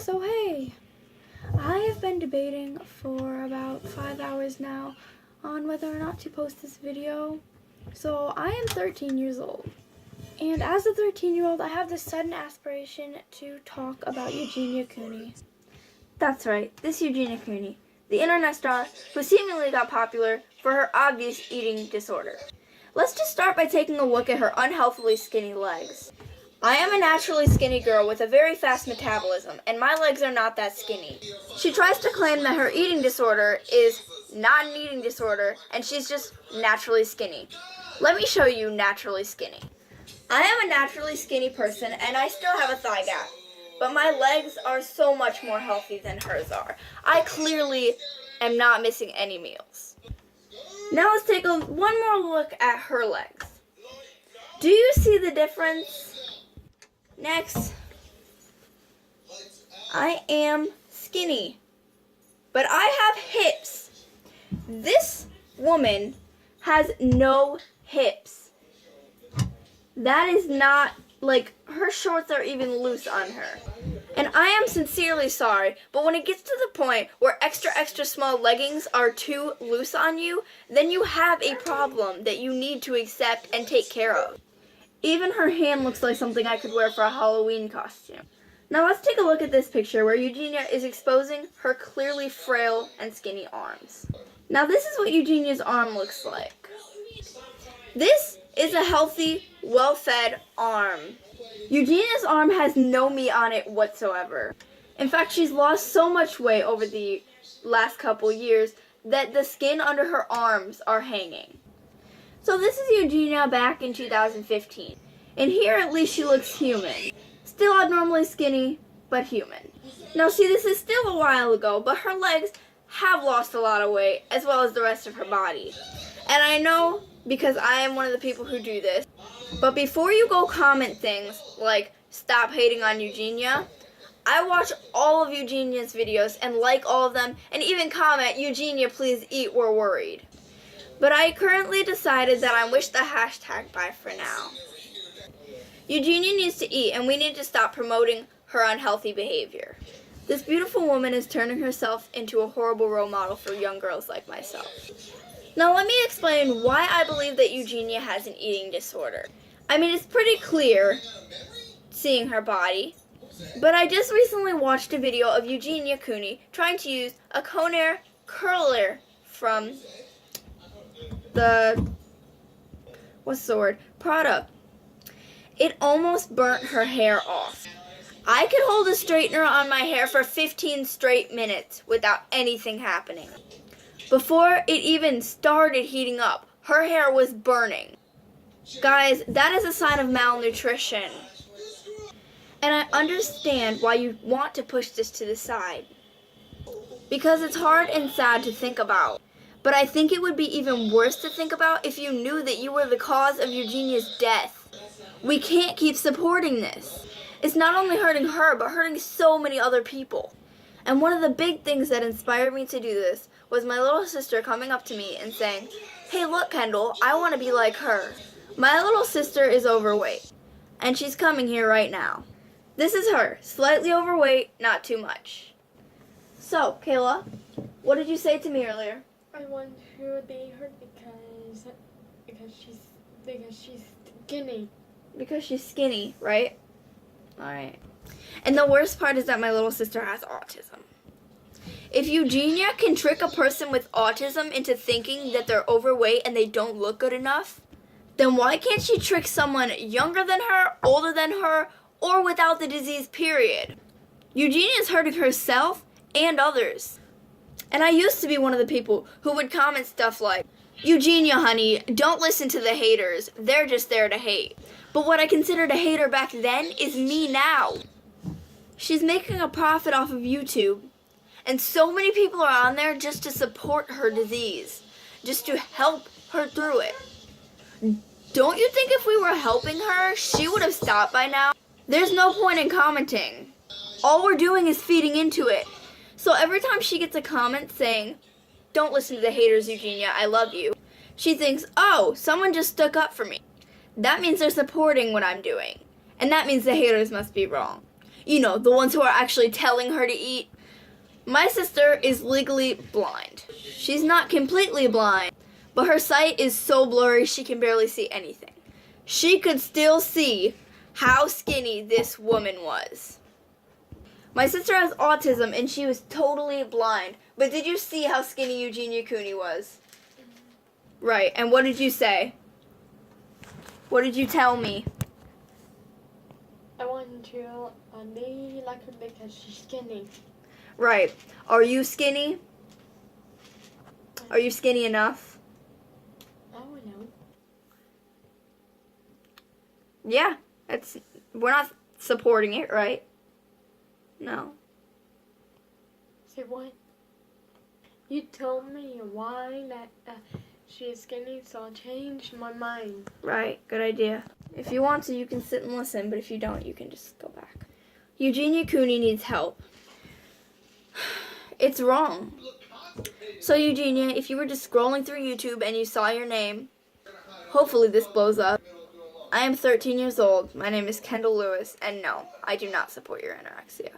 So hey, I have been debating for about 5 hours now on whether or not to post this video. So I am 13 years old, and as a 13-year-old I have this sudden aspiration to talk about Eugenia Cooney. That's right, this Eugenia Cooney, the internet star who seemingly got popular for her obvious eating disorder. Let's just start by taking a look at her unhealthily skinny legs. I am a naturally skinny girl with a very fast metabolism, and my legs are not that skinny. She tries to claim that her eating disorder is not an eating disorder, and she's just naturally skinny. Let me show you naturally skinny. I am a naturally skinny person, and I still have a thigh gap, but my legs are so much more healthy than hers are. I clearly am not missing any meals. Now let's take one more look at her legs. Do you see the difference? Next, I am skinny, but I have hips. This woman has no hips. That is not, like, her shorts are even loose on her. And I am sincerely sorry, but when it gets to the point where extra small leggings are too loose on you, then you have a problem that you need to accept and take care of. Even her hand looks like something I could wear for a Halloween costume. Now let's take a look at this picture where Eugenia is exposing her clearly frail and skinny arms. Now this is what Eugenia's arm looks like. This is a healthy, well-fed arm. Eugenia's arm has no meat on it whatsoever. In fact, she's lost so much weight over the last couple years that the skin under her arms are hanging. So this is Eugenia back in 2015. And here at least she looks human. Still abnormally skinny, but human. Now see, this is still a while ago, but her legs have lost a lot of weight, as well as the rest of her body. And I know, because I am one of the people who do this, but before you go comment things like, stop hating on Eugenia, I watch all of Eugenia's videos and like all of them, and even comment, Eugenia, please eat, we're worried. But I currently decided that I wish the hashtag by for now. Eugenia needs to eat, and we need to stop promoting her unhealthy behavior. This beautiful woman is turning herself into a horrible role model for young girls like myself. Now let me explain why I believe that Eugenia has an eating disorder. I mean, it's pretty clear seeing her body, but I just recently watched a video of Eugenia Cooney trying to use a cooney curler from the, product. It almost burnt her hair off. I could hold a straightener on my hair for 15 straight minutes without anything happening. Before it even started heating up, her hair was burning. Guys, that is a sign of malnutrition. And I understand why you want to push this to the side, because it's hard and sad to think about. But I think it would be even worse to think about if you knew that you were the cause of Eugenia's death. We can't keep supporting this. It's not only hurting her, but hurting so many other people. And one of the big things that inspired me to do this was my little sister coming up to me and saying, "Hey, look, Kendall, I want to be like her." My little sister is overweight, and she's coming here right now. This is her, slightly overweight, not too much. So, Kayla, what did you say to me earlier? I want to date her because she's skinny. Because she's skinny, right? Alright. And the worst part is that my little sister has autism. If Eugenia can trick a person with autism into thinking that they're overweight and they don't look good enough, then why can't she trick someone younger than her, older than her, or without the disease, period? Eugenia is hurting herself and others. And I used to be one of the people who would comment stuff like, "Eugenia, honey, don't listen to the haters. They're just there to hate." But what I considered a hater back then is me now. She's making a profit off of YouTube. And so many people are on there just to support her disease, just to help her through it. Don't you think if we were helping her, she would have stopped by now? There's no point in commenting. All we're doing is feeding into it. So every time she gets a comment saying, "Don't listen to the haters, Eugenia, I love you," she thinks, "Oh, someone just stuck up for me. That means they're supporting what I'm doing. And that means the haters must be wrong." You know, the ones who are actually telling her to eat. My sister is legally blind. She's not completely blind, but her sight is so blurry she can barely see anything. She could still see how skinny this woman was. My sister has autism and she was totally blind. But did you see how skinny Eugenia Cooney was? Right, and what did you say? What did you tell me? I want to be like her because she's skinny. Right. Are you skinny? Are you skinny enough? Oh no. Yeah, we're not supporting it, right? No. Say what? You told me why that she is skinny, so I changed my mind. Right, good idea. If you want to, you can sit and listen, but if you don't, you can just go back. Eugenia Cooney needs help. It's wrong. So Eugenia, if you were just scrolling through YouTube and you saw your name, hopefully this blows up. I am 13 years old. My name is Kendall Lewis, and no, I do not support your anorexia.